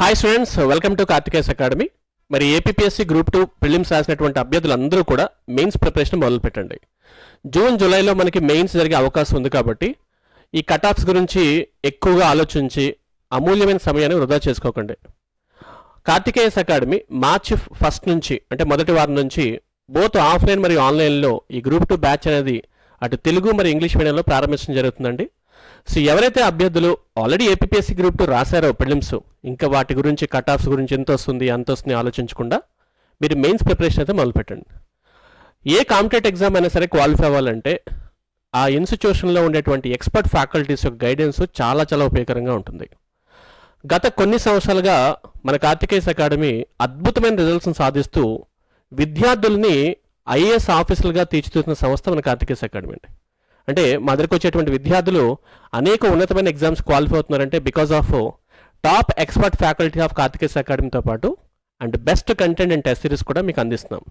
Hi students, welcome to Karthikeyan academy. మరి APSC group 2 prelims రాసినటువంటి అభ్యర్థులందరూ కూడా మెయిన్స్ ప్రిపరేషన్ మొదలు పెట్టండి. జూన్ జూలైలో మనకి మెయిన్స్ జరిగే అవకాశం ఉంది కాబట్టి ఈ కట్ ఆఫ్స్ గురించి ఎక్కువగా ఆలోచించి అమూల్యమైన సమయాన్ని వృధా చేసుకోకండి. కార్తికేయస్ అకాడమీ మార్చి 1 నుంచి అంటే మొదటి వారం నుంచి బోత్ ఆఫ్లైన్ మరియు ఆన్లైన్లో ఈ గ్రూప్ 2 బ్యాచ్ అనేది అటు తెలుగు మరియు ఇంగ్లీష్ మీడియంలో ప్రారంభించడం జరుగుతుందండి. సో ఎవరైతే అభ్యర్థులు ఆల్రెడీ ఏపీఎస్సీ గ్రూప్ 2 రాశారో ప్రిలిమ్స్, ఇంకా వాటి గురించి కట్ ఆఫ్స్ గురించి ఎంత వస్తుంది అంత వస్తుంది ఆలోచించకుండా మీరు మెయిన్స్ ప్రిపరేషన్ అయితే మొదలుపెట్టండి. ఏ కాంపిటేటివ్ ఎగ్జామ్ అయినా సరే క్వాలిఫై అవ్వాలంటే ఆ ఇన్స్టిట్యూషన్లో ఉండేటువంటి ఎక్స్పర్ట్ ఫ్యాకల్టీస్ యొక్క గైడెన్స్ చాలా చాలా ఉపయోగకరంగా ఉంటుంది. గత కొన్ని సంవత్సరాలుగా మన కార్తికేయస్ అకాడమీ అద్భుతమైన రిజల్ట్స్ని సాధిస్తూ విద్యార్థుల్ని ఐఏఎస్ ఆఫీసర్లుగా తీర్చిదిద్దుతున్న సంస్థ మన కార్తికేయస్ అకాడమీ అండి. అంటే మా దగ్గరకు వచ్చేటువంటి విద్యార్థులు అనేక ఉన్నతమైన ఎగ్జామ్స్ క్వాలిఫై అవుతున్నారంటే because of top expert faculty of Karthikeya's అకాడమీతో పాటు and best content and test series కూడా మీకు అందిస్తున్నాం.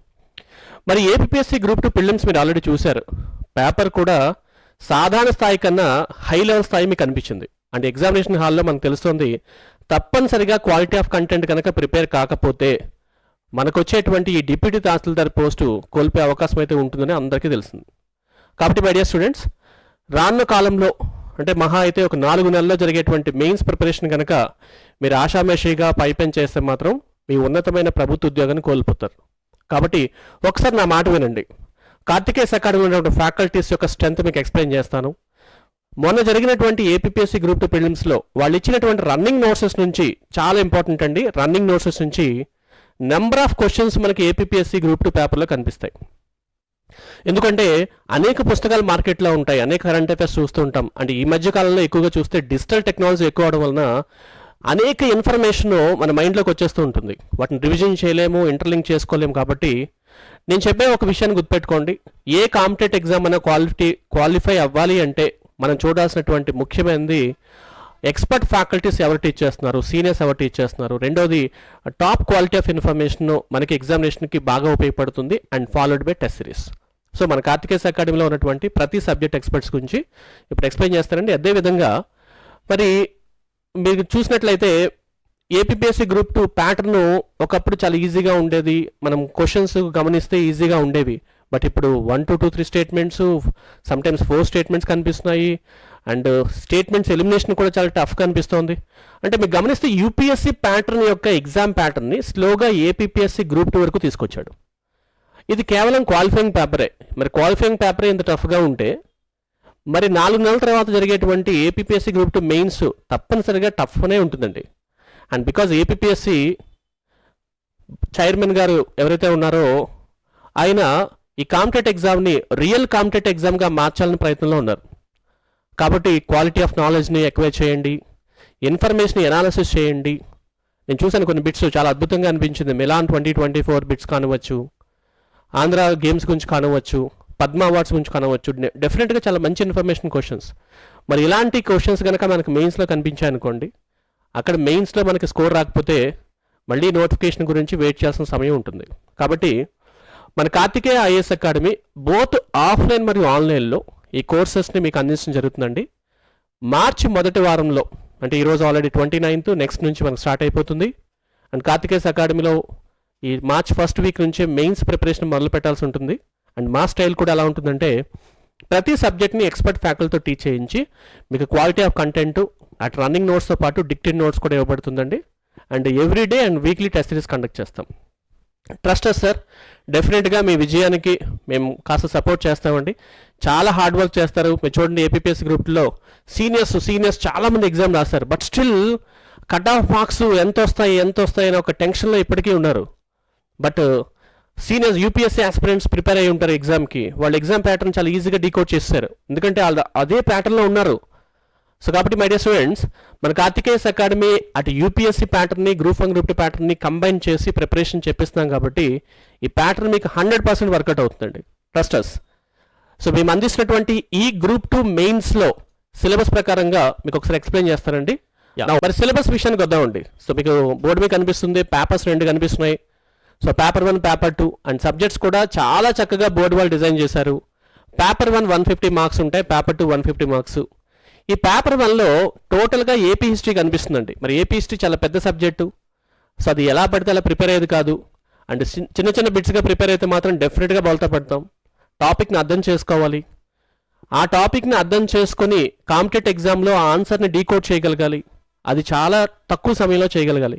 మరి ఏపీఎస్సీ గ్రూప్ 2 ప్రిలిమ్స్ మీరు ఆల్రెడీ చూశారు. పేపర్ కూడా సాధారణ స్థాయి కన్నా హై లెవెల్ స్థాయి మీకు అనిపించింది. అంటే ఎగ్జామినేషన్ హాల్లో మనకు తెలుస్తుంది తప్పనిసరిగా క్వాలిటీ ఆఫ్ కంటెంట్ కనుక ప్రిపేర్ కాకపోతే మనకు వచ్చేటువంటి ఈ డిప్యూటీ తహసీల్దార్ పోస్టు కోల్పోయే అవకాశం అయితే ఉంటుందని అందరికీ తెలిసింది. కాబట్టి మై డియర్ స్టూడెంట్స్, రానున్న కాలంలో అంటే మహా అయితే ఒక 4 నెలల్లో జరిగేటువంటి మెయిన్స్ ప్రిపరేషన్ కనుక మీరు ఆషామేషిగా పైపెన్ చేస్తే మాత్రం మీ ఉన్నతమైన ప్రభుత్వ ఉద్యోగాన్ని కోల్పోతారు. కాబట్టి ఒకసారి నా మాట వినండి. కార్తికేయస్ అకాడమీ ఉన్నటువంటి ఫ్యాకల్టీస్ యొక్క స్ట్రెంత్ మీకు ఎక్స్ప్లెయిన్ చేస్తాను. మొన్న జరిగినటువంటి ఏపీఎస్సీ గ్రూప్ 2 ప్రిలిమ్స్లో వాళ్ళు ఇచ్చినటువంటి రన్నింగ్ నోట్సెస్ నుంచి చాలా ఇంపార్టెంట్ అండి. రన్నింగ్ నోట్సెస్ నుంచి నెంబర్ ఆఫ్ క్వశ్చన్స్ మనకి ఏపీఎస్సీ గ్రూప్ 2 పేపర్లో కనిపిస్తాయి. ఎందుకంటే అనేక పుస్తకాలు మార్కెట్లో ఉంటాయి, అనేక కరెంట్ అఫైర్స్ చూస్తూ ఉంటాం. అంటే ఈ మధ్య కాలంలో ఎక్కువగా చూస్తే డిజిటల్ టెక్నాలజీ ఎక్కువ అవడం వలన అనేక ఇన్ఫర్మేషన్ మన మైండ్లోకి వచ్చేస్తూ ఉంటుంది. వాటిని రివిజన్ చేయలేము, ఇంటర్లింక్ చేసుకోలేము. కాబట్టి నేను చెప్పే ఒక విషయాన్ని గుర్తుపెట్టుకోండి. ఏ కాంపిటేటివ్ ఎగ్జామ్ అయినా క్వాలిఫై అవ్వాలి అంటే మనం చూడాల్సినటువంటి ముఖ్యమైనది ఎక్స్పర్ట్ ఫ్యాకల్టీస్ ఎవరు టీచ్ చేస్తున్నారు, సీనియర్స్ ఎవరు టీచ్ చేస్తున్నారు. రెండోది టాప్ క్వాలిటీ ఆఫ్ ఇన్ఫర్మేషన్ మనకి ఎగ్జామినేషన్కి బాగా ఉపయోగపడుతుంది. And followed by test series. So మన కార్తికేయస్ అకాడమీలో ఉన్నటువంటి ప్రతి సబ్జెక్ట్ ఎక్స్పర్ట్స్ గురించి ఇప్పుడు ఎక్స్ప్లెయిన్ చేస్తారండి. అదేవిధంగా మరి మీరు చూసినట్లయితే ఏపీఎస్సీ గ్రూప్ 2 ప్యాటర్న్ ఒకప్పుడు చాలా ఈజీగా ఉండేది. మనం క్వశ్చన్స్ గమనిస్తే ఈజీగా ఉండేవి. బట్ ఇప్పుడు 1 to 2, 3 స్టేట్మెంట్స్, సమ్టైమ్స్ 4 స్టేట్మెంట్స్ కనిపిస్తున్నాయి. అండ్ స్టేట్మెంట్స్ ఎలిమినేషన్ కూడా చాలా టఫ్గా అనిపిస్తోంది. అంటే మీరు గమనిస్తే యూపీఎస్సీ ప్యాటర్న్ యొక్క ఎగ్జామ్ ప్యాటర్న్ని స్లోగా ఏపీఎస్సీ గ్రూప్ 2 వరకు తీసుకొచ్చాడు. ఇది కేవలం క్వాలిఫైయింగ్ పేపరే. మరి క్వాలిఫైయింగ్ పేపరే ఇంత టఫ్గా ఉంటే మరి 4 నెలల తర్వాత జరిగేటువంటి ఏపీఎస్సీ గ్రూప్ 2 మెయిన్స్ తప్పనిసరిగా టఫ్నే ఉంటుందండి. అండ్ బికాజ్ ఏపీఎస్సీ చైర్మన్ గారు ఎవరైతే ఉన్నారో ఆయన ఈ కాంపిటేటివ్ ఎగ్జామ్ని రియల్ కాంపిటేటివ్ ఎగ్జామ్గా మార్చాలని ప్రయత్నంలో ఉన్నారు. కాబట్టి క్వాలిటీ ఆఫ్ నాలెడ్జ్ని ఎక్కువ చేయండి, ఇన్ఫర్మేషన్ ఎనాలిసిస్ చేయండి. నేను చూసాను కొన్ని బిట్స్ చాలా అద్భుతంగా అనిపించింది. మిలాన్ 2024 బిట్స్ కానివచ్చు, ఆంధ్ర గేమ్స్ గురించి కానివచ్చు, పద్మ అవార్డ్స్ గురించి కానివచ్చు. డెఫినెట్గా చాలా మంచి ఇన్ఫర్మేషన్ క్వశ్చన్స్. మరి ఇలాంటి క్వశ్చన్స్ కనుక మనకు మెయిన్స్లో కనిపించాయి అనుకోండి, అక్కడ మెయిన్స్లో మనకి స్కోర్ రాకపోతే మళ్ళీ నోటిఫికేషన్ గురించి వెయిట్ చేయాల్సిన సమయం ఉంటుంది. కాబట్టి మన Karthikeya IAS academy both offline మరియు ఆన్లైన్లో ఈ కోర్సెస్ని మీకు అందించడం జరుగుతుందండి. మార్చి మొదటి వారంలో అంటే ఈరోజు ఆల్రెడీ 29th, నెక్స్ట్ నుంచి మనకు స్టార్ట్ అయిపోతుంది. అండ్ కార్తికేయస్ అకాడమీలో ఈ మార్చ్ 1st వీక్ నుంచే మెయిన్స్ ప్రిపరేషన్ మొదలు పెట్టాల్సి ఉంటుంది. అండ్ మా స్టైల్ కూడా ఎలా ఉంటుందంటే ప్రతి సబ్జెక్ట్ని ఎక్స్పర్ట్ ఫ్యాకల్టీతో టీచ్ చేయించి మీకు క్వాలిటీ ఆఫ్ కంటెంట్ అటు రన్నింగ్ నోట్స్తో పాటు డిక్టెడ్ నోట్స్ కూడా ఇవ్వబడుతుందండి. And every day and weekly test series conduct చేస్తాం. ట్రస్ట్ అస్ సార్, డెఫినెట్గా మీ విజయానికి మేము కాస్త సపోర్ట్ చేస్తామండి. చాలా హార్డ్ వర్క్ చేస్తారు. మీరు చూడండి ఏపీఎస్సీ గ్రూప్లో సీనియర్స్ చాలామంది ఎగ్జామ్ రాస్తారు. But still cut off marks ఎంత వస్తాయి అని ఒక టెన్షన్లో ఇప్పటికీ ఉన్నారు. But seniors UPSC aspirants prepare అయ్యి ఉంటారు ఎగ్జామ్కి. వాళ్ళు ఎగ్జామ్ ప్యాటర్న్ చాలా ఈజీగా డీకోడ్ చేస్తారు, ఎందుకంటే వాళ్ళు అదే ప్యాటర్న్లో ఉన్నారు. సో కాబట్టి మై డియర్ స్టూడెంట్స్, మన కార్తికేయస్ అకాడమీ అటు యూపీఎస్సీ ప్యాటర్న్ని, గ్రూప్ 1 గ్రూప్ 2 ప్యాటర్న్ని కంబైన్ చేసి ప్రిపరేషన్ చెప్పిస్తున్నాం. కాబట్టి ఈ ప్యాటర్న్ మీకు 100% వర్కౌట్ అవుతుందండి. ట్రస్ట్ అస్. సో మేము అందిస్తున్నటువంటి ఈ గ్రూప్ 2 మెయిన్స్లో సిలబస్ ప్రకారంగా మీకు ఒకసారి ఎక్స్ప్లెయిన్ చేస్తానండి. మరి సిలబస్ విషయానికి వద్దామండి. సో మీకు బోర్డు మీద కనిపిస్తుంది, పేపర్స్ 2 కనిపిస్తున్నాయి. So paper 1, paper 2 and subjects కూడా చాలా చక్కగా బోర్డు వాళ్ళు డిజైన్ చేశారు. పేపర్ 1 150 మార్క్స్ ఉంటాయి, పేపర్ 2 150 మార్క్స్. ఈ పేపర్ 1లో టోటల్గా ఏపీ హిస్టరీ కనిపిస్తుందండి. మరి ఏపీ హిస్టరీ చాలా పెద్ద సబ్జెక్టు, సో అది ఎలా పడితే అలా ప్రిపేర్ అయ్యేది కాదు. అండ్ చిన్న చిన్న బిట్స్గా ప్రిపేర్ అయితే మాత్రం డెఫినెట్గా బోల్తా పడతాం. టాపిక్ని అర్థం చేసుకోవాలి, ఆ టాపిక్ని అర్థం చేసుకొని కాంపిటేటివ్ ఎగ్జామ్లో ఆ ఆన్సర్ని డీకోడ్ చేయగలగాలి. అది చాలా తక్కువ సమయంలో చేయగలగాలి.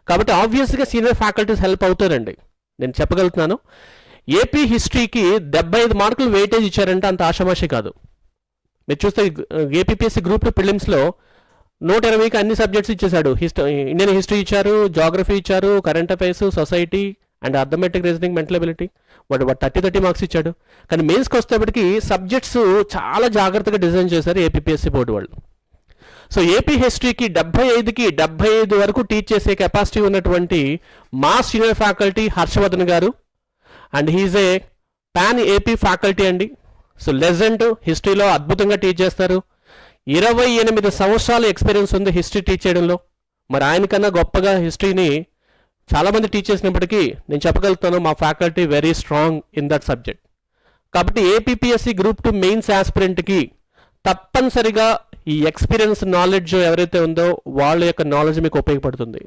కాబట్టి ఆబ్వియస్గా సీనియర్ ఫ్యాకల్టీస్ హెల్ప్ అవుతారండి. నేను చెప్పగలుగుతున్నాను, ఏపీ హిస్టరీకి 75 మార్కులు వెయిటేజ్ ఇచ్చారంటే అంత ఆషామాషి కాదు. మీరు చూస్తే ఏపీపీఎస్సీ గ్రూప్ 2 ప్రిలిమ్స్లో 120కి అన్ని సబ్జెక్ట్స్ ఇచ్చేశాడు. ఇండియన్ హిస్టరీ ఇచ్చారు, జాగ్రఫీ ఇచ్చారు, current affairs, society and arithmetic, reasoning, mental ability. వాడు 30 మార్క్స్ ఇచ్చాడు. కానీ మెయిన్స్కి వచ్చేటప్పటికి సబ్జెక్ట్స్ చాలా జాగ్రత్తగా డిజైన్ చేశారు ఏపీపీఎస్సీ బోర్డు వాళ్ళు. సో ఏపీ హిస్టరీకి 75కి 75 వరకు టీచ్ చేసే కెపాసిటీ ఉన్నటువంటి మా సీనియర్ ఫ్యాకల్టీ హర్షవర్ధన్ గారు, and he's a pan AP faculty అండి. సో లెజెండ్, హిస్టరీలో అద్భుతంగా టీచ్ చేస్తారు. 28 సంవత్సరాల ఎక్స్పీరియన్స్ ఉంది హిస్టరీ టీచ్ చేయడంలో. మరి ఆయనకన్నా గొప్పగా హిస్టరీని చాలామంది టీచ్ చేసినప్పటికీ నేను చెప్పగలుగుతాను, మా faculty very strong in that subject. కాబట్టి ఏపీపీఎస్సీ గ్రూప్ 2 మెయిన్స్ ఆస్పిరెంట్కి తప్పనిసరిగా ఈ ఎక్స్పీరియన్స్, నాలెడ్జ్ ఎవరైతే ఉందో వాళ్ళ యొక్క నాలెడ్జ్ మీకు ఉపయోగపడుతుంది.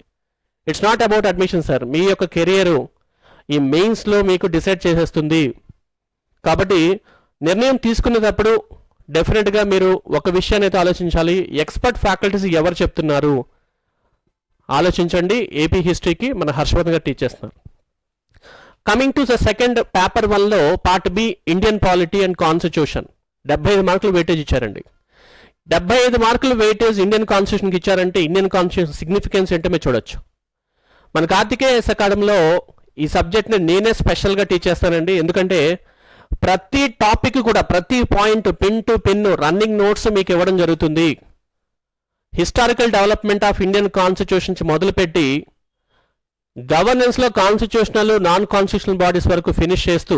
It's not about admission sir, మీ యొక్క కెరియరు ఈ మెయిన్స్లో మీకు డిసైడ్ చేసేస్తుంది. కాబట్టి నిర్ణయం తీసుకునేటప్పుడు డెఫినెట్గా మీరు ఒక విషయాన్ని అయితే ఆలోచించాలి, ఎక్స్పర్ట్ ఫ్యాకల్టీస్ ఎవరు చెప్తున్నారు ఆలోచించండి. ఏపీ హిస్టరీకి మన హర్షవర్ధన్ గారు టీచ్ చేస్తున్నారు. Coming to the second paper 1లో part B Indian polity and constitution 75 మార్కులు వెయిటేజ్ ఇచ్చారండి. 75 మార్కులు వెయిటేజ్ ఇండియన్ కాన్స్టిట్యూషన్కి ఇచ్చారంటే ఇండియన్ కాన్స్టిట్యూషన్ సిగ్నిఫికెన్స్ ఏంటో మీరు చూడొచ్చు. మన కార్తికేయస్ అకాడమీలో ఈ సబ్జెక్ట్ని నేనే స్పెషల్గా టీచ్ చేస్తానండి. ఎందుకంటే ప్రతి టాపిక్ కూడా, ప్రతి point, pin to pin running notes మీకు ఇవ్వడం జరుగుతుంది. Historical development of Indian constitution మొదలుపెట్టి గవర్నెన్స్లో కాన్స్టిట్యూషనల్, నాన్ కాన్స్టిట్యూషనల్ బాడీస్ వరకు ఫినిష్ చేస్తూ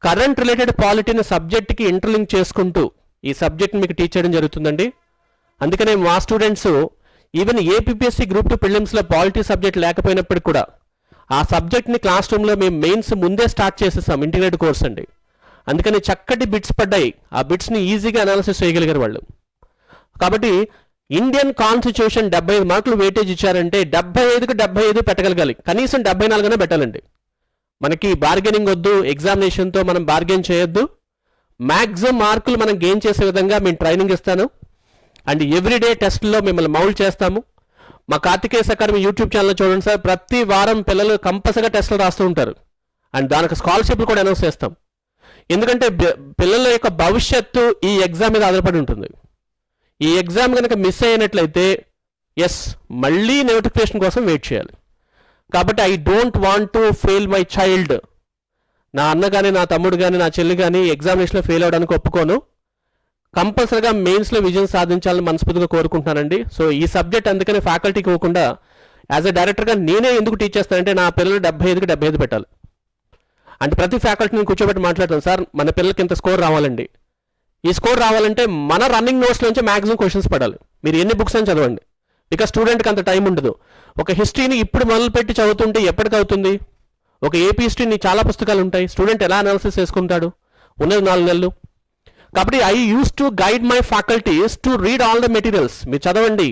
కరెంట్ రిలేటెడ్ పాలిటీని సబ్జెక్ట్కి ఇంటర్లింక్ చేసుకుంటూ ఈ సబ్జెక్ట్ని మీకు టీచ్ చేయడం జరుగుతుందండి. అందుకనే మా స్టూడెంట్స్ ఈవెన్ ఏపీపీఎస్సీ గ్రూప్ 2 ప్రిలిమ్స్లో పాలిటీ సబ్జెక్ట్ లేకపోయినప్పటికీ కూడా ఆ సబ్జెక్ట్ని క్లాస్ రూమ్లో మేము మెయిన్స్ ముందే స్టార్ట్ చేసేసాం, ఇంటిగ్రేటెడ్ కోర్స్ అండి. అందుకని చక్కటి బిట్స్ పడ్డాయి, ఆ బిట్స్ని ఈజీగా అనాలిసిస్ చేయగలిగారు వాళ్ళు. కాబట్టి ఇండియన్ కాన్స్టిట్యూషన్ 75 మార్కులు వెయిటేజ్ ఇచ్చారంటే 75కి 75 పెట్టగలగాలి, కనీసం 74 పెట్టాలండి. మనకి బార్గెనింగ్ వద్దు, ఎగ్జామినేషన్తో మనం బార్గెన్ చేయొద్దు. మ్యాక్సిమం మార్కులు మనం గెయిన్ చేసే విధంగా మేము ట్రైనింగ్ ఇస్తాను. అండ్ ఎవ్రీడే టెస్ట్లో మిమ్మల్ని మౌల్డ్ చేస్తాము. మా కార్తికేయస్ అకాడమీ యూట్యూబ్ ఛానల్ చూడండి సార్, ప్రతి వారం పిల్లలు కంపల్సరీగా టెస్టులు రాస్తూ ఉంటారు. అండ్ దానికి స్కాలర్షిప్లు కూడా అనౌన్స్ చేస్తాం. ఎందుకంటే పిల్లల యొక్క భవిష్యత్తు ఈ ఎగ్జామ్ మీద ఆధారపడి ఉంటుంది. ఈ ఎగ్జామ్ కనుక మిస్ అయినట్లయితే మళ్ళీ నోటిఫికేషన్ కోసం వెయిట్ చేయాలి. కాబట్టి I don't want to fail my child. నా అన్న కానీ, నా తమ్ముడు కానీ, నా చెల్లి కానీ ఎగ్జామినేషన్లో ఫెయిల్ అవడానికి ఒప్పుకోను. కంపల్సరీగా మెయిన్స్లో విజయం సాధించాలని మనస్ఫూర్తిగా కోరుకుంటున్నానండి. సో ఈ సబ్జెక్ట్ అందుకని ఫ్యాకల్టీకి ఇవ్వకుండా యాజ్ ఎ డైరెక్టర్గా నేనే ఎందుకు టీచ్ చేస్తానంటే నా పిల్లలు 75కి 75 పెట్టాలి. అంటే ప్రతి ఫ్యాకల్టీని కూర్చోబెట్టి మాట్లాడతాను, సార్ మన పిల్లలకి ఇంత స్కోర్ రావాలండి. ఈ స్కోర్ రావాలంటే మన రన్నింగ్ నోట్స్ నుంచి మ్యాక్సిమం క్వశ్చన్స్ పడాలి. మీరు ఎన్ని బుక్స్ అని చదవండి, బికాస్ స్టూడెంట్కి అంత టైం ఉండదు. ఒక హిస్టరీని ఇప్పుడు మొదలుపెట్టి చదువుతుంటే ఎప్పటికవుతుంది? ఒక ఏపీ హిస్టరీని చాలా పుస్తకాలు ఉంటాయి, స్టూడెంట్ ఎలా అనాలిసిస్ చేసుకుంటాడు? ఉన్నది 4 నెలలు. కాబట్టి I use to guide my faculties to read all the materials. మీరు చదవండి,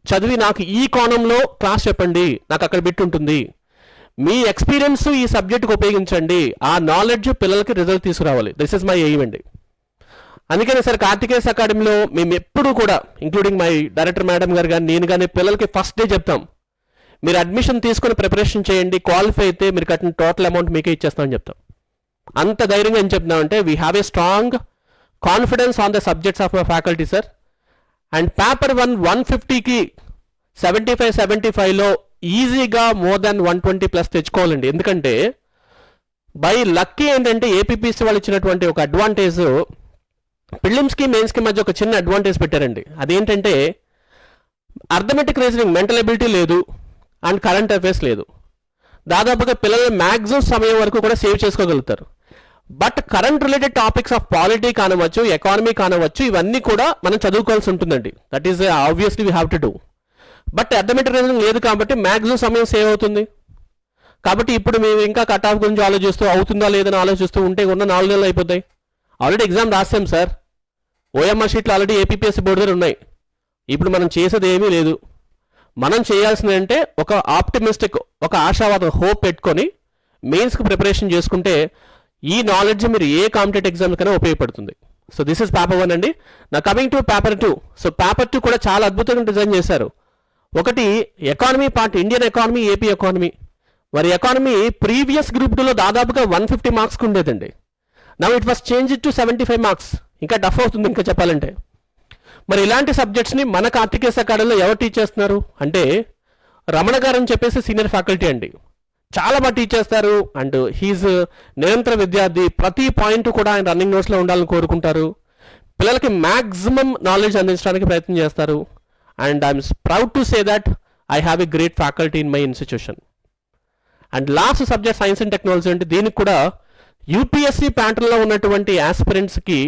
చదివి నాకు ఈ కోణంలో క్లాస్ చెప్పండి, నాకు అక్కడ బిట్ ఉంటుంది. మీ ఎక్స్పీరియన్స్ ఈ సబ్జెక్టుకు ఉపయోగించండి, ఆ నాలెడ్జ్ పిల్లలకి రిజల్ట్ తీసుకురావాలి. దిస్ ఇస్ మై ఎయిమ్ అండి. అందుకనే సార్ కార్తికేయస్ అకాడమీలో మేము ఎప్పుడూ కూడా, ఇంక్లూడింగ్ మై డైరెక్టర్ మేడం గారు కానీ నేను కానీ, పిల్లలకి ఫస్ట్ డే చెప్తాం, మీరు అడ్మిషన్ తీసుకుని ప్రిపరేషన్ చేయండి, క్వాలిఫై అయితే మీరు కట్టిన టోటల్ అమౌంట్ మీకే ఇచ్చేస్తామని చెప్తాం. అంత ధైర్యంగా ఏం చెప్తున్నామంటే we have a strong confidence on the subjects of my faculty sir. And paper 150కి 75-75లో ఈజీగా మోర్ దాన్ 120+ తెచ్చుకోవాలండి. ఎందుకంటే బై లక్కీ ఏంటంటే ఏపీపీసీ వాళ్ళు ఇచ్చినటువంటి ఒక అడ్వాంటేజ్, ప్రిలిమ్స్కి మెయిన్స్కి మధ్య ఒక చిన్న అడ్వాంటేజ్ పెట్టారండి. అదేంటంటే అర్థమెటిక్, రీజనింగ్, మెంటల్ ఎబిలిటీ లేదు అండ్ కరెంట్ అఫైర్స్ లేదు. దాదాపుగా పిల్లలు మ్యాక్సిమం సమయం వరకు కూడా సేవ్ చేసుకోగలుగుతారు. But current related topics of polity కానవచ్చు, ఎకానమీ కానవచ్చు, ఇవన్నీ కూడా మనం చదువుకోవాల్సి ఉంటుందండి. That is obviously we have to do. But arithmetic reasoning లేదు కాబట్టి మ్యాక్సిమం సమయం సేవ్ అవుతుంది. కాబట్టి ఇప్పుడు మేము ఇంకా కట్ ఆఫ్ గురించి ఆలోచిస్తూ అవుతుందా లేదని ఆలోచిస్తూ ఉంటే ఉన్న 4 నెలలు అయిపోతాయి. ఆల్రెడీ ఎగ్జామ్ రాసాం సార్, ఓఎంఆర్ షీట్లు ఆల్రెడీ ఏపీపీఎస్సీ బోర్డు దగ్గర ఉన్నాయి. ఇప్పుడు మనం చేసేది ఏమీ లేదు. మనం చేయాల్సింది అంటే ఒక ఆప్టిమిస్టిక్, ఒక ఆశావాదం, హోప్ పెట్టుకొని మెయిన్స్కి ప్రిపరేషన్ చేసుకుంటే ఈ నాలెడ్జ్ మీరు ఏ కాంపిటేటివ్ ఎగ్జామ్ కన్నా ఉపయోగపడుతుంది. సో దిస్ ఇస్ పేపర్ 1 అండి. నా coming to paper 2. So paper 2 కూడా చాలా అద్భుతంగా డిజైన్ చేశారు. ఒకటి economy part, Indian economy, AP economy. మరి ఎకానమీ ప్రీవియస్ గ్రూప్ 2లో దాదాపుగా 150 మార్క్స్కి ఉండేదండి. Now it was change to 75 marks. ఇంకా టఫ్ అవుతుంది ఇంకా చెప్పాలంటే. మరి ఇలాంటి సబ్జెక్ట్స్ని మన కార్తికేయ అకాడమీలో ఎవరు టీచ్ చేస్తున్నారు అంటే రమణ గారు అని చెప్పేసి సీనియర్ ఫ్యాకల్టీ అండి. చాలా బాగా టీచ్ చేస్తారు. అండ్ హీజ్ నిరంతర విద్యార్థి. ప్రతి పాయింట్ కూడా ఆయన రన్నింగ్ నోట్స్లో ఉండాలని కోరుకుంటారు. పిల్లలకి మ్యాక్సిమం నాలెడ్జ్ అందించడానికి ప్రయత్నం చేస్తారు. And I'm proud to say that I have a great faculty in my institution. And last subject science and technology అంటే దీనికి కూడా యూపీఎస్సీ ప్యాటర్న్లో ఉన్నటువంటి ఆస్పిరెంట్స్కి,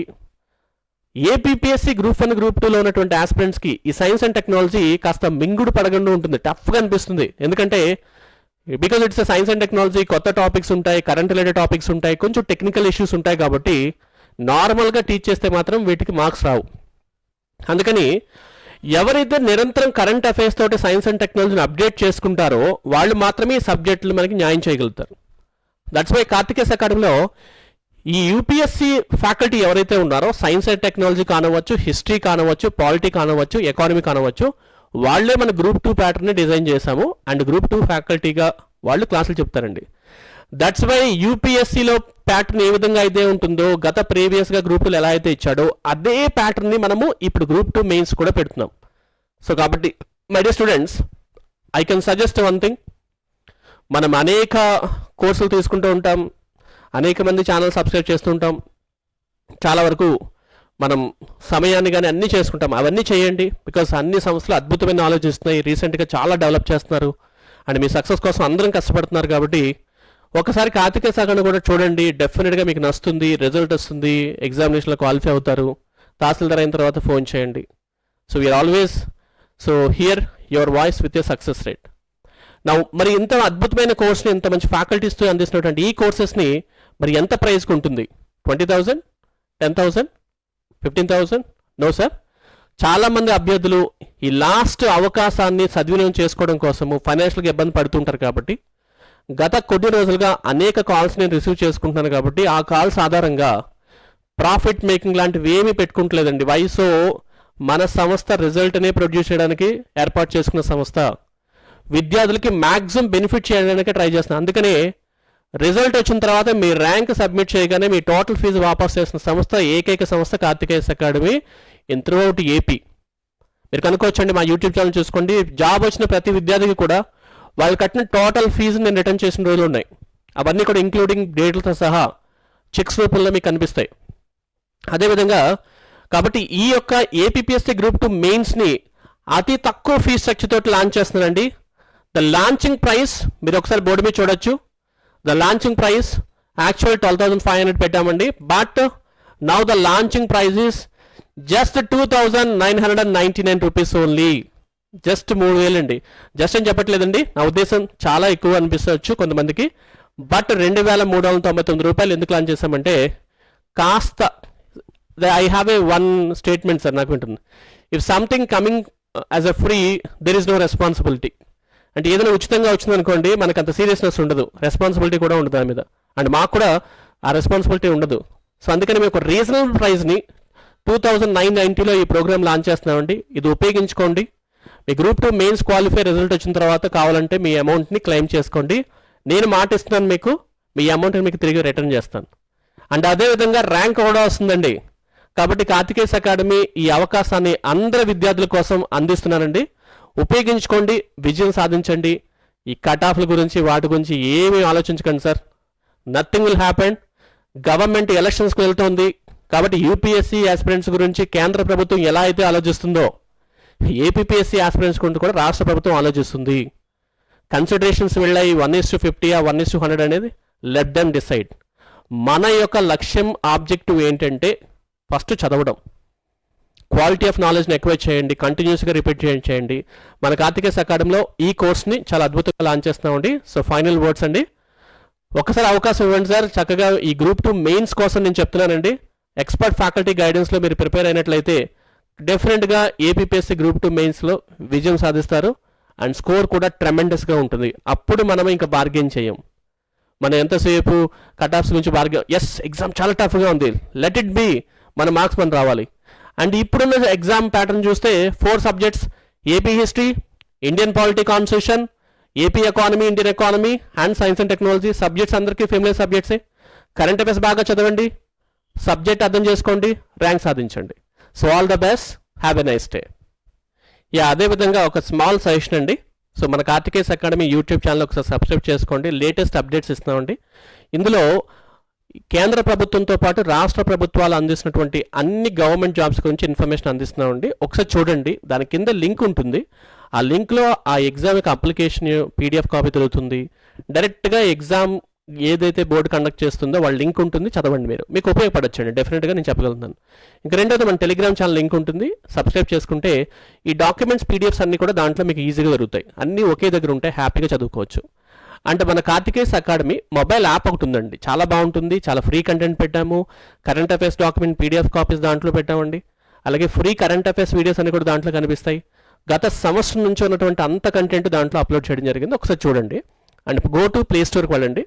ఏపీపీఎస్సీ గ్రూప్ 1 గ్రూప్ 2లో ఉన్నటువంటి ఆస్పిరెంట్స్కి ఈ సైన్స్ అండ్ టెక్నాలజీ కాస్త మింగుడు పడకుండా ఉంటుంది, టఫ్గా అనిపిస్తుంది. ఎందుకంటే because it's science and technology, కొత్త టాపిక్స్ ఉంటాయి, కరెంట్ రిలేటెడ్ టాపిక్స్ ఉంటాయి, కొంచెం టెక్నికల్ ఇష్యూస్ ఉంటాయి. కాబట్టి నార్మల్గా టీచ్ చేస్తే మాత్రం వీటికి మార్క్స్ రావు. అందుకని ఎవరైతే నిరంతరం కరెంట్ అఫైర్స్ తోటి సైన్స్ అండ్ టెక్నాలజీని అప్డేట్ చేసుకుంటారో వాళ్ళు మాత్రమే ఈ సబ్జెక్టులు మనకి న్యాయం చేయగలుగుతారు. దట్స్ వై కార్తికేయ అకాడమీలో ఈ యూపీఎస్సీ ఫ్యాకల్టీ ఎవరైతే ఉన్నారో సైన్స్ అండ్ టెక్నాలజీ కానవచ్చు, హిస్టరీ కానవచ్చు, పాలిటీ కానవచ్చు, ఎకానమీ కానవచ్చు, వాళ్ళే మన గ్రూప్ 2 ప్యాటర్న్ని డిజైన్ చేశాము. అండ్ గ్రూప్ 2 ఫ్యాకల్టీగా వాళ్ళు క్లాసులు చెప్తారండి. దట్స్ వై యూపీఎస్సీలో ప్యాటర్న్ ఏ విధంగా అయితే ఉంటుందో, గత ప్రీవియస్గా గ్రూపులు ఎలా అయితే ఇచ్చాడో అదే ప్యాటర్న్ని మనము ఇప్పుడు గ్రూప్ 2 మెయిన్స్ కూడా పెడుతున్నాం. సో కాబట్టి my dear students, I can suggest one thing. మనం అనేక కోర్సులు తీసుకుంటూ ఉంటాం, అనేక మంది ఛానల్ సబ్స్క్రైబ్ చేస్తూ ఉంటాం, చాలా వరకు మనం సమయాన్ని కానీ అన్నీ చేసుకుంటాం. అవన్నీ చేయండి. బికాస్ అన్ని సంస్థలు అద్భుతమైన ఆలోచిస్తున్నాయి, రీసెంట్గా చాలా డెవలప్ చేస్తున్నారు. అండ్ మీ సక్సెస్ కోసం అందరం కష్టపడుతున్నారు. కాబట్టి ఒకసారి కార్తికేయ సాగర్ని కూడా చూడండి. డెఫినెట్గా మీకు నచ్చుతుంది, రిజల్ట్ వస్తుంది, ఎగ్జామినేషన్లో క్వాలిఫై అవుతారు. తహసీల్దార్ అయిన తర్వాత ఫోన్ చేయండి. So we are always here your voice with your success rate. నా మరి ఇంత అద్భుతమైన కోర్స్ని, ఇంత మంచి ఫ్యాకల్టీస్తో అందిస్తున్నటువంటి ఈ కోర్సెస్ని మరి ఎంత ప్రైస్కి ఉంటుంది? 20,000, 10,000, 15,000? No sir. చాలామంది అభ్యర్థులు ఈ లాస్ట్ అవకాశాన్ని సద్వినియోగం చేసుకోవడం కోసము ఫైనాన్షియల్గా ఇబ్బంది పడుతుంటారు. కాబట్టి గత కొన్ని రోజులుగా అనేక కాల్స్ నేను రిసీవ్ చేసుకుంటున్నాను. కాబట్టి ఆ కాల్స్ ఆధారంగా ప్రాఫిట్ మేకింగ్ లాంటివి ఏమీ పెట్టుకుంటలేదండి. వైసో మన సంస్థ రిజల్ట్నే ప్రొడ్యూస్ చేయడానికి ఏర్పాటు చేసుకున్న సంస్థ. విద్యార్థులకి మ్యాక్సిమం బెనిఫిట్ చేయడానికి ట్రై చేస్తున్నాను. అందుకనే రిజల్ట్ వచ్చిన తర్వాత మీ ర్యాంక్ సబ్మిట్ చేయగానే మీ టోటల్ ఫీజు వాపస్ చేసిన సంస్థ ఏకైక సంస్థ Karthikeya academy in throughout AP. మీరు కనుక్కోవచ్చండి, మా యూట్యూబ్ ఛానల్ చూసుకోండి. జాబ్ వచ్చిన ప్రతి విద్యార్థికి కూడా వాళ్ళు కట్టిన టోటల్ ఫీజు నేను రిటర్న్ చేసిన రోజులు ఉన్నాయి. అవన్నీ కూడా ఇంక్లూడింగ్ డేట్లతో సహా చెక్స్ రూపంలో మీకు కనిపిస్తాయి. అదేవిధంగా కాబట్టి ఈ యొక్క ఏపీపీఎస్సీ గ్రూప్ 2 మెయిన్స్ని అతి తక్కువ ఫీజు స్ట్రక్చర్ తోటి లాంచ్ చేస్తున్నానండి. ద లాంచింగ్ ప్రైస్ మీరు ఒకసారి బోర్డు మీద చూడొచ్చు. ద లాంచింగ్ ప్రైస్ యాక్చువల్ 12,500 పెట్టామండి. But now the launching price is just 2,999 rupees only. Just 3,000 అండి. జస్ట్ అని చెప్పట్లేదండి, నా ఉద్దేశం చాలా ఎక్కువ అనిపించవచ్చు కొంతమందికి. బట్ 2,399 రూపాయలు ఎందుకు లాంచ్ చేశామంటే కాస్త I have a one statement sir నాకు వింటుంది. If something coming as a free there is no responsibility. అంటే ఏదైనా ఉచితంగా వచ్చిందనుకోండి మనకు అంత సీరియస్నెస్ ఉండదు, రెస్పాన్సిబిలిటీ కూడా ఉండదు దాని మీద. అండ్ మాకు కూడా ఆ రెస్పాన్సిబిలిటీ ఉండదు. సో అందుకని మేము ఒక రీజనబుల్ ప్రైస్ని 2,990లో ఈ ప్రోగ్రామ్ లాంచ్ చేస్తున్నామండి. ఇది ఉపయోగించుకోండి. మీ గ్రూప్ 2 మెయిన్స్ క్వాలిఫై రిజల్ట్ వచ్చిన తర్వాత కావాలంటే మీ అమౌంట్ని క్లెయిమ్ చేసుకోండి. నేను మాట ఇస్తున్నాను మీకు, మీ అమౌంట్ని మీకు తిరిగి రిటర్న్ చేస్తాను. అండ్ అదేవిధంగా ర్యాంక్ కూడా వస్తుందండి. కాబట్టి కార్తికేయ అకాడమీ ఈ అవకాశాన్ని అందరి విద్యార్థుల కోసం అందిస్తున్నానండి. ఉపయోగించుకోండి, విజయం సాధించండి. ఈ కట్ ఆఫ్ల గురించి వాటి గురించి ఏమీ ఆలోచించకండి sir. Nothing will happen. Government ఎలక్షన్స్కి వెళ్తోంది. కాబట్టి యూపీఎస్సీ ఆస్పిరెంట్స్ గురించి కేంద్ర ప్రభుత్వం ఎలా అయితే ఆలోచిస్తుందో ఏపీపీఎస్సీ ఆస్పిరెంట్స్ గురించి కూడా రాష్ట్ర ప్రభుత్వం ఆలోచిస్తుంది. కన్సిడరేషన్స్ వెళ్ళాయి 1:50 1:100 అనేది లెట్ దెమ్ డిసైడ్. మన యొక్క లక్ష్యం ఆబ్జెక్టివ్ ఏంటంటే ఫస్ట్ చదవడం, క్వాలిటీ ఆఫ్ నాలెడ్జ్ని ఎక్కువ చేయండి, కంటిన్యూస్గా రిపీట్ చేయండి. మన కార్తికేయ అకాడమీలో ఈ కోర్స్ని చాలా అద్భుతంగా లాంచ్ చేస్తున్నామండి. సో ఫైనల్ వర్డ్స్ అండి, ఒకసారి అవకాశం ఇవ్వండి సార్. చక్కగా ఈ గ్రూప్ 2 మెయిన్స్ కోసం నేను చెప్తున్నానండి. ఎక్స్పర్ట్ ఫ్యాకల్టీ గైడెన్స్లో మీరు ప్రిపేర్ అయినట్లయితే డెఫినెట్గా ఏపీపీఎస్సీ గ్రూప్ 2 మెయిన్స్లో విజయం సాధిస్తారు అండ్ స్కోర్ కూడా ట్రెమెండస్గా ఉంటుంది. అప్పుడు మనం ఇంకా బార్గెన్ చేయం. మనం ఎంతసేపు కట్ ఆఫ్స్ గురించి బార్గెన్, ఎస్ ఎగ్జామ్ చాలా టఫ్గా ఉంది, లెట్ ఇట్ బీ, మన మార్క్స్ మనం రావాలి. అండ్ ఇప్పుడున్న ఎగ్జామ్ ప్యాటర్న్ చూస్తే 4 subjects, AP history, Indian polity constitution, AP economy, Indian economy and science and technology subjects అందరికీ ఫేమస్ సబ్జెక్ట్సే. కరెంట్ అఫైర్స్ బాగా చదవండి, సబ్జెక్ట్ అర్థం చేసుకోండి, ర్యాంక్ సాధించండి. So all the best, have a nice day. అదేవిధంగా ఒక స్మాల్ సజెషన్ అండి. సో మన కార్తికేస్ అకాడమీ యూట్యూబ్ ఛానల్ ఒకసారి సబ్స్క్రైబ్ చేసుకోండి, లేటెస్ట్ అప్డేట్స్ ఇస్తున్నామండి. ఇందులో కేంద్ర ప్రభుత్వంతో పాటు రాష్ట్ర ప్రభుత్వాలు అందిస్తున్నటువంటి అన్ని గవర్నమెంట్ జాబ్స్ గురించి ఇన్ఫర్మేషన్ అందిస్తున్నామండి. ఒకసారి చూడండి, దాని కింద లింక్ ఉంటుంది. ఆ లింక్లో ఆ ఎగ్జామ్ యొక్క అప్లికేషన్ పీడిఎఫ్ కాపీ దొరుకుతుంది. డైరెక్ట్గా ఎగ్జామ్ ఏదైతే బోర్డు కండక్ట్ చేస్తుందో వాళ్ళ లింక్ ఉంటుంది, చదవండి, మీకు ఉపయోగపడొచ్చండి, డెఫినెట్గా నేను చెప్పగలుగుతాను. ఇంకా రెండోది మన టెలిగ్రామ్ ఛానల్ లింక్ ఉంటుంది, సబ్స్క్రైబ్ చేసుకుంటే ఈ డాక్యుమెంట్స్ పీడిఎఫ్స్ అన్ని కూడా దాంట్లో మీకు ఈజీగా దొరుకుతాయి, అన్నీ ఒకే దగ్గర ఉంటాయి, హ్యాపీగా చదువుకోవచ్చు. అంటే మన కార్తికేస్ అకాడమీ మొబైల్ యాప్ ఒకటి ఉందండి, చాలా బాగుంటుంది, చాలా ఫ్రీ కంటెంట్ పెట్టాము. Current affairs document PDF copies దాంట్లో పెట్టామండి. అలాగే ఫ్రీ కరెంట్ అఫైర్స్ వీడియోస్ అన్ని కూడా దాంట్లో కనిపిస్తాయి. గత సంవత్సరం నుంచి ఉన్నటువంటి అంత కంటెంట్ దాంట్లో అప్లోడ్ చేయడం జరిగింది, ఒకసారి చూడండి. అండ్ గో టు ప్లే స్టోర్కి వెళ్ళండి.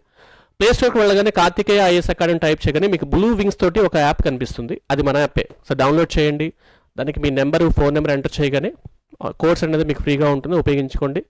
ప్లే స్టోర్కి వెళ్ళగానే కార్తికేయ ఐఎస్ అకాడమీ టైప్ చేయగానే మీకు బ్లూ వింగ్స్ తోటి ఒక యాప్ కనిపిస్తుంది, అది మన యాపే. సో డౌన్లోడ్ చేయండి, దానికి మీ నెంబరు, ఫోన్ నెంబర్ ఎంటర్ చేయగానే కోర్స్ అనేది మీకు ఫ్రీగా ఉంటుంది, ఉపయోగించుకోండి.